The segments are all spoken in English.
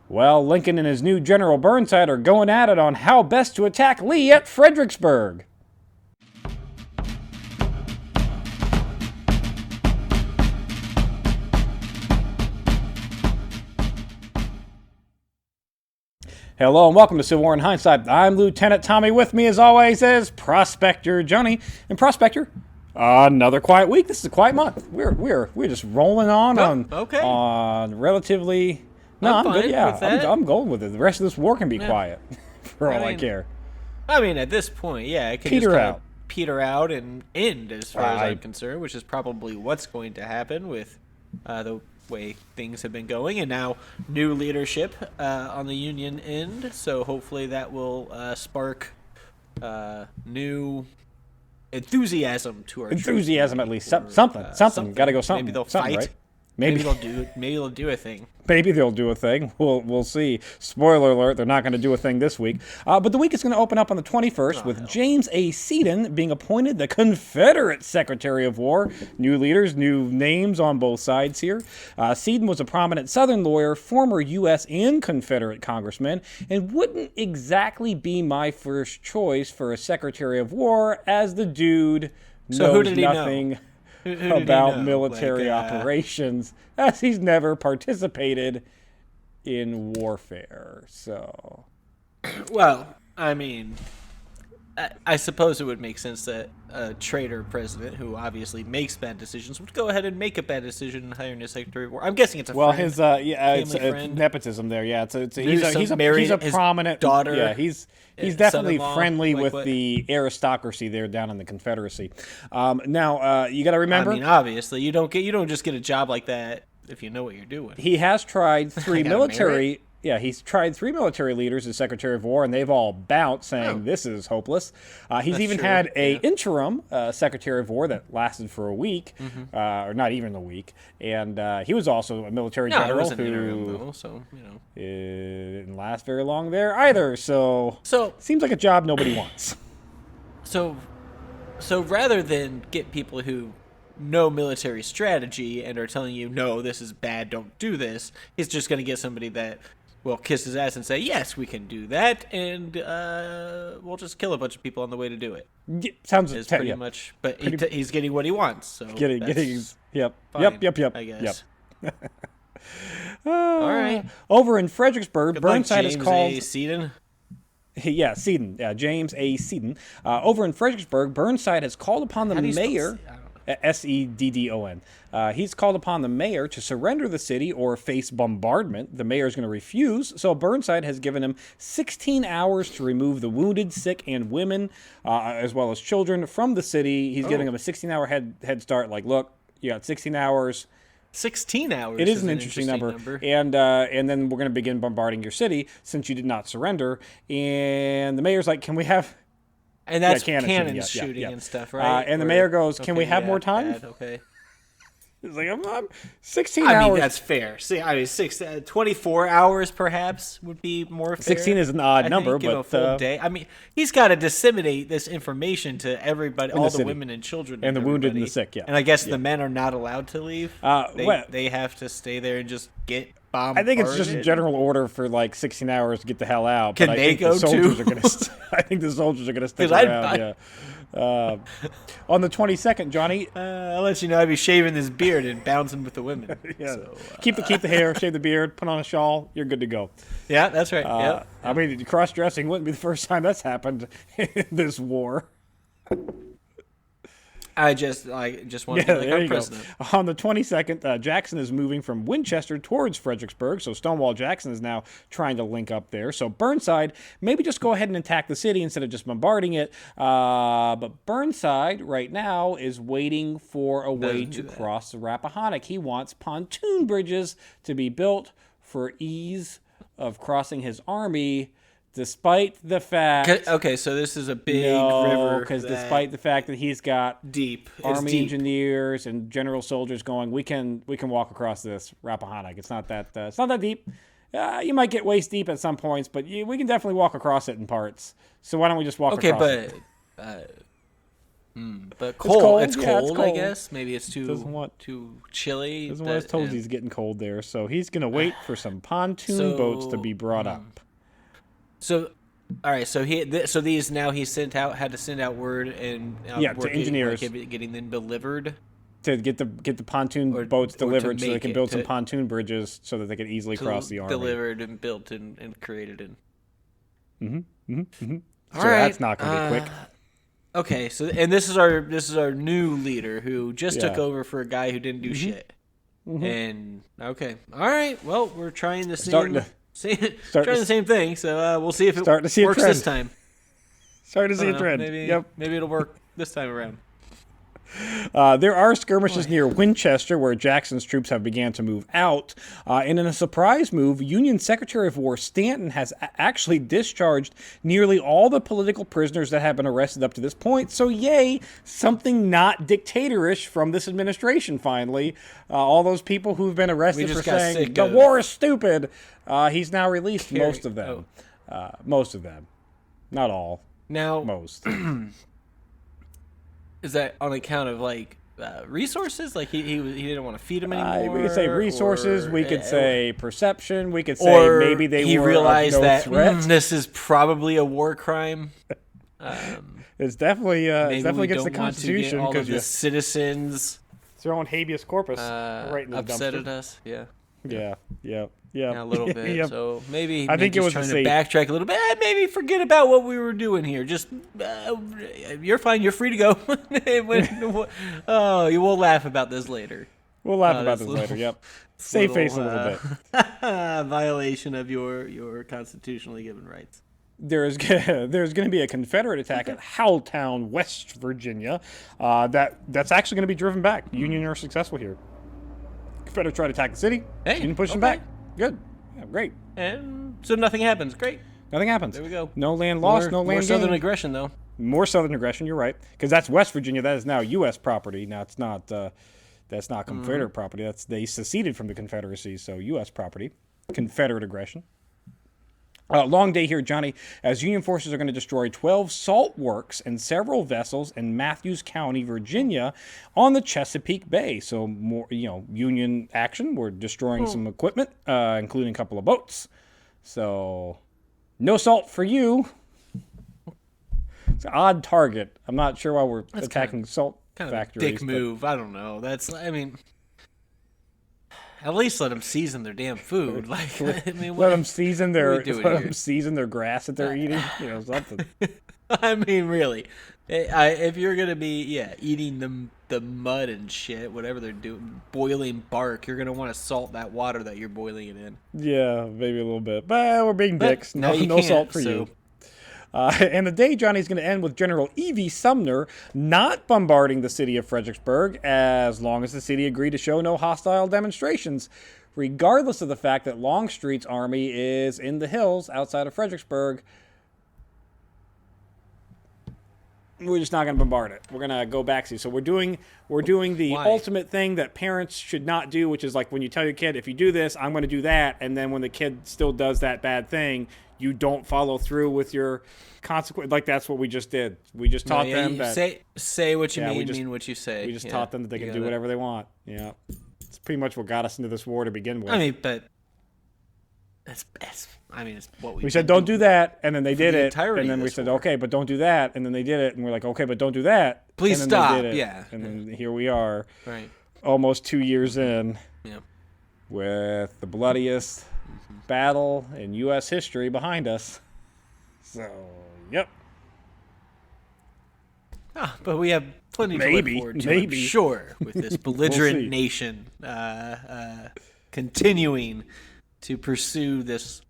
Well, Lincoln and his new General Burnside are going at it on how best to attack Lee at Fredericksburg. Hello and welcome to Civil War in Hindsight. I'm Lieutenant Tommy. With me, as always, is Prospector Johnny. And Prospector, another quiet week. This is a quiet month. We're just rolling on on relatively. No, I'm good. Yeah, I'm going with it. The rest of this war can be quiet, for all I care. I mean, at this point, yeah, it can peter out and end, as far as I'm concerned, which is probably what's going to happen with the way things have been going, and now new leadership on the Union end. So hopefully that will spark new enthusiasm to our enthusiasm, at least something. Got to go something. Maybe they'll fight. Right? Maybe they'll do. Maybe they'll do a thing. Maybe they'll do a thing. We'll see. Spoiler alert: they're not going to do a thing this week. But the week is going to open up on the 21st with James A. Seaton being appointed the Confederate Secretary of War. New leaders, new names on both sides here. Seaton was a prominent Southern lawyer, former U.S. and Confederate congressman, and wouldn't exactly be my first choice for a Secretary of War, as the dude knows nothing about military operations, as he's never participated in warfare. So, well, I mean, I suppose it would make sense that a traitor president who obviously makes bad decisions would go ahead and make a bad decision and hire a Secretary of War. I'm guessing it's a friend, it's nepotism there. Yeah, he's a prominent daughter. Yeah, he's definitely friendly with the aristocracy there down in the Confederacy. Now, you got to remember. I mean, obviously, you don't just get a job like that if you know what you're doing. He has tried three military. Yeah, he's tried three military leaders as Secretary of War, and they've all bounced, saying this is hopeless. He's even had an interim Secretary of War that lasted for a week, or not even a week, and he was also a military general who interim, though, so didn't last very long there either. So seems like a job nobody wants. So rather than get people who know military strategy and are telling you, no, this is bad, don't do this, he's just going to get somebody that will kiss his ass and say, yes, we can do that, and we'll just kill a bunch of people on the way to do it. Sounds pretty much, but he's getting what he wants. So yep, I guess. Yep. All right. Over in Fredericksburg, Burnside is called James A. Seaton. Yeah, Seaton. Yeah, James A. Seaton. Over in Fredericksburg, Burnside has called upon the mayor. Seddon. He's called upon the mayor to surrender the city or face bombardment. The mayor is going to refuse, so Burnside has given him 16 hours to remove the wounded, sick, and women, as well as children, from the city. He's giving them a 16-hour head start. Like, look, you got 16 hours. 16 hours. It is an interesting number. And then we're going to begin bombarding your city since you did not surrender. And the mayor's like, can we have... And that's cannons shooting and stuff, right? And the mayor goes, can we have more time? Bad, okay. He's like, I'm 16 hours. I mean, that's fair. See, I mean, 24 hours perhaps would be more fair. 16 is an odd number, but a full day. I mean, he's got to disseminate this information to everybody, all the women and children. And the wounded and the sick, And I guess the men are not allowed to leave. They have to stay there and just get bombarded. I think it's just a general order for like 16 hours to get the hell out. Can they go too? I think the soldiers are going to stick around. On the 22nd, Johnny, I'll let you know. I'd be shaving this beard and bouncing with the women. So, keep the hair, shave the beard, put on a shawl. You're good to go. Yeah, that's right. I mean, cross-dressing wouldn't be the first time that's happened in this war. I just wanted to be like our president. On the 22nd, Jackson is moving from Winchester towards Fredericksburg, so Stonewall Jackson is now trying to link up there. So Burnside, maybe just go ahead and attack the city instead of just bombarding it. But Burnside, right now, is waiting for a way to cross the Rappahannock. He wants pontoon bridges to be built for ease of crossing his army. Despite the fact... Okay, so this is a big river. Because despite the fact that he's got deep army engineers and general soldiers going, we can walk across this Rappahannock. It's not that deep. You might get waist deep at some points, but we can definitely walk across it in parts. So why don't we just walk across it? Okay, but But cold. It's Yeah, cold, I guess. Maybe it's too chilly. Doesn't want his toesies getting cold there, so he's going to wait for some pontoon boats to be brought up. So, all right. So these now he had to send out word and to engineers getting them delivered. To get the pontoon boats delivered so they can build some pontoon bridges so that they can easily cross the Army. Delivered and built and created. So All right. That's not going to be quick. Okay, so and this is our new leader who just took over for a guy who didn't do shit. And okay, all right. Well, we're trying the same thing. So we'll see if it works this time. Starting to see a trend. Maybe it'll work this time around. There are skirmishes near Winchester where Jackson's troops have began to move out. And in a surprise move, Union Secretary of War Stanton has actually discharged nearly all the political prisoners that have been arrested up to this point. So yay, something not dictatorish from this administration finally. All those people who've been arrested for saying the war is stupid, he's now released most of them. Most of them. Not all. Now, most. Is that on account of resources? Like he didn't want to feed him anymore. We could say resources. We could say perception. We could say maybe he realized that this is probably a war crime. It's definitely against the Constitution because the citizens throwing habeas corpus right in the upset dumpster. At us. Yeah. Yeah, a little bit. Yep. So maybe I think it was trying to backtrack a little bit. Maybe forget about what we were doing here. Just you're fine. You're free to go. You will laugh about this later. We'll laugh about this later. Yep. Save face a little bit. Violation of your constitutionally given rights. There's going to be a Confederate attack at Howelltown, West Virginia. That's actually going to be driven back. Union are successful here. Confederates try to attack the city. Hey, Union push them back. Good. Yeah, great. And so nothing happens. Great. Nothing happens. There we go. No land lost, no land gained. More southern aggression, though. More southern aggression, you're right. Because that's West Virginia. That is now U.S. property. Now, it's not, that's not Confederate property. They seceded from the Confederacy, so U.S. property. Confederate aggression. Long day here, Johnny, as Union forces are going to destroy 12 salt works and several vessels in Matthews County, Virginia, on the Chesapeake Bay. So more, Union action. We're destroying some equipment, including a couple of boats. So no salt for you. It's an odd target. I'm not sure why we're attacking salt factories. Dick move. I don't know. At least let them season their damn food. Let them season their grass that they're eating. Something. I mean, really, if you're gonna be eating the mud and shit, whatever they're doing, boiling bark, you're gonna want to salt that water that you're boiling it in. Yeah, maybe a little bit. But we're being dicks. No salt for you. And the day, Johnny, is going to end with General E.V. Sumner not bombarding the city of Fredericksburg as long as the city agreed to show no hostile demonstrations, regardless of the fact that Longstreet's army is in the hills outside of Fredericksburg. We're just not going to bombard it. We're going to go backseat. So we're doing the ultimate thing that parents should not do, which is like when you tell your kid, if you do this, I'm going to do that. And then when the kid still does that bad thing, you don't follow through with your consequence. Like that's what we just did. We just taught them that. Say what you mean what you say. We just taught them that they can do whatever they want. Yeah. It's pretty much what got us into this war to begin with. I mean, but it's what we said. Don't do that, and then they did it. And then we said, okay, but don't do that, and then they did it, and we're like, okay, but don't do that. Please stop. And then here we are, right? Almost 2 years in, with the bloodiest battle in U.S. history behind us. So, yep. But we have plenty to look forward to, I'm sure, with this belligerent nation continuing to pursue this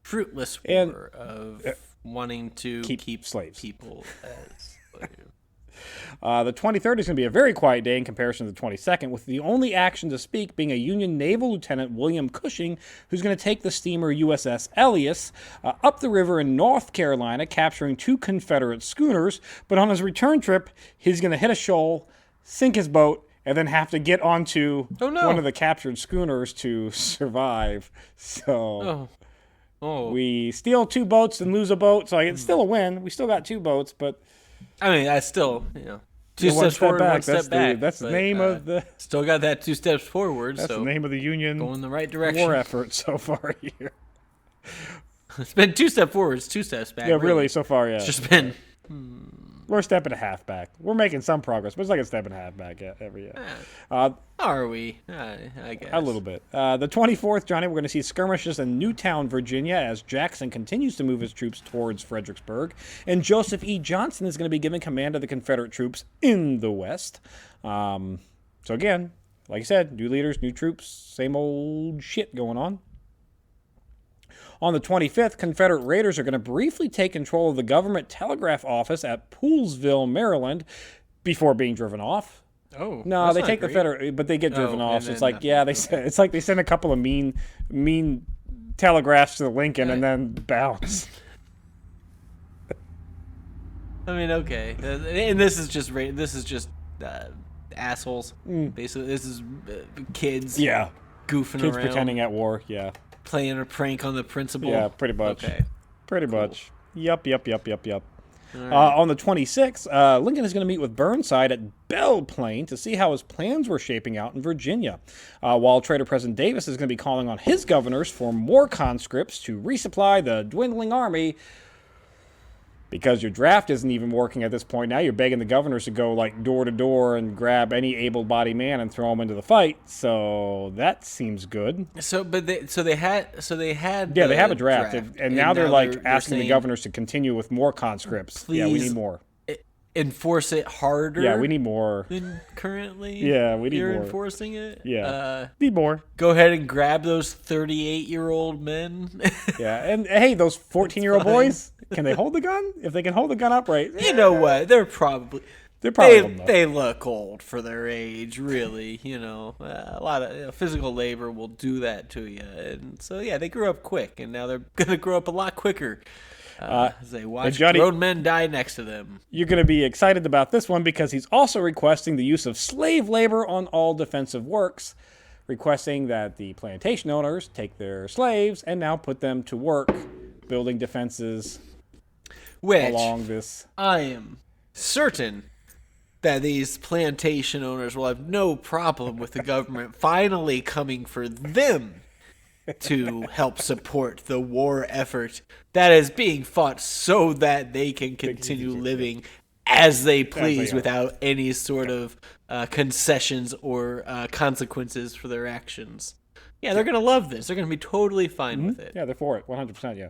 fruitless war of wanting to keep slaves. People as slaves. The 23rd is going to be a very quiet day in comparison to the 22nd, with the only action to speak being a Union Naval Lieutenant, William Cushing, who's going to take the steamer USS Elias up the river in North Carolina, capturing 2 Confederate schooners. But on his return trip, he's going to hit a shoal, sink his boat, and then have to get onto one of the captured schooners to survive. So we steal 2 boats and lose a boat, so it's still a win. We still got 2 boats, but I mean, I still, two steps forward, one step back. That's the name of the. Still got that 2 steps forward. That's the name of the Union. Going in the right direction. War effort so far here. It's been 2 steps forward, 2 steps back. Yeah, really so far, yeah. It's just been. We're a step and a half back. We're making some progress, but it's like a step and a half back every year. Are we? I guess. A little bit. The 24th, Johnny, we're going to see skirmishes in Newtown, Virginia, as Jackson continues to move his troops towards Fredericksburg. And Joseph E. Johnston is going to be given command of the Confederate troops in the West. So again, like I said, new leaders, new troops, same old shit going on. On the 25th, Confederate raiders are going to briefly take control of the government telegraph office at Poolesville, Maryland, before being driven off. Oh, no, they take the Federal, but they get driven off. So it's like, it's like they send a couple of mean telegraphs to the Lincoln and then bounce. I mean, okay, and this is just assholes. Basically, this is kids. Yeah, goofing kids around, pretending at war. Yeah. Playing a prank on the principal. Yeah, pretty much. Okay. Pretty much. Yup. Right. On the 26th, Lincoln is going to meet with Burnside at Belle Plaine to see how his plans were shaping out in Virginia, while Trader President Davis is going to be calling on his governors for more conscripts to resupply the dwindling army. Because your draft isn't even working at this point. Now you're begging the governors to go like door to door and grab any able-bodied man and throw him into the fight. So that seems good. So they had yeah, they have a draft. And now they're like asking the governors to continue with more conscripts. Yeah, we need more. Enforce it harder. Yeah, we need more than currently. Yeah, we need more. You're enforcing it. Yeah, need more. Go ahead and grab those 38-year-old men. Yeah, and hey, those 14-year-old boys, can they hold the gun? If they can hold the gun upright, you know what? They're probably they look old for their age. Really, a lot of physical labor will do that to you, and so yeah, they grew up quick, and now they're gonna grow up a lot quicker. As they watch grown men die next to them. You're going to be excited about this one because he's also requesting the use of slave labor on all defensive works, requesting that the plantation owners take their slaves and now put them to work building defenses along this. I am certain that these plantation owners will have no problem with the government finally coming for them to help support the war effort that is being fought so that they can continue living as they please without any sort of concessions or consequences for their actions. Yeah, they're going to love this. They're going to be totally fine with it. Yeah, they're for it. 100%, yeah.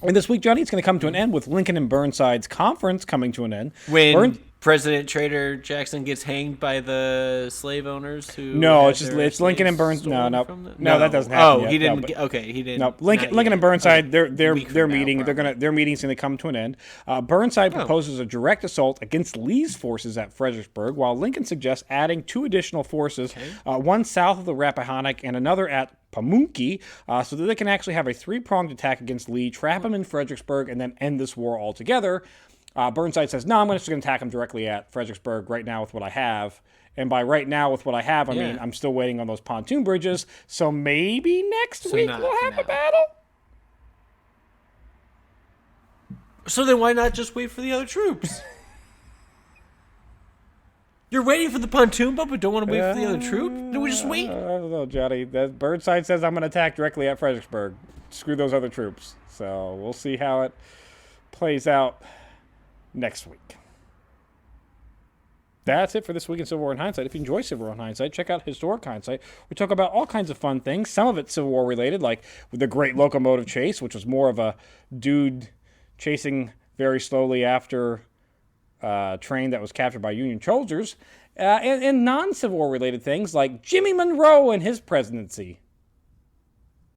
And this week, Johnny, it's going to come to an end with Lincoln and Burnside's conference coming to an end. When President Trader Jackson gets hanged by the slave owners who it's Lincoln and Burnside. No, that doesn't happen. He didn't. He didn't. No, Lincoln and Burnside. Their meeting's going to come to an end. Burnside proposes a direct assault against Lee's forces at Fredericksburg, while Lincoln suggests adding 2 additional forces, one south of the Rappahannock and another at Pamunkey, so that they can actually have a 3-pronged attack against Lee, trap him in Fredericksburg, and then end this war altogether. Burnside says, no, I'm just going to attack him directly at Fredericksburg right now with what I have. And by right now with what I have, I mean, I'm still waiting on those pontoon bridges. So maybe next week we'll have a battle? So then why not just wait for the other troops? You're waiting for the pontoon boat, but don't want to wait for the other troop? Then we just wait. I don't know, Johnny. Burnside says I'm going to attack directly at Fredericksburg. Screw those other troops. So we'll see how it plays out next week. That's it for this week in Civil War in Hindsight. If you enjoy Civil War in Hindsight, check out Historic Hindsight. We talk about all kinds of fun things. Some of it Civil War related, like with the Great Locomotive Chase, which was more of a dude chasing very slowly after a train that was captured by Union soldiers, and non-Civil War related things like Jimmy Monroe and his presidency.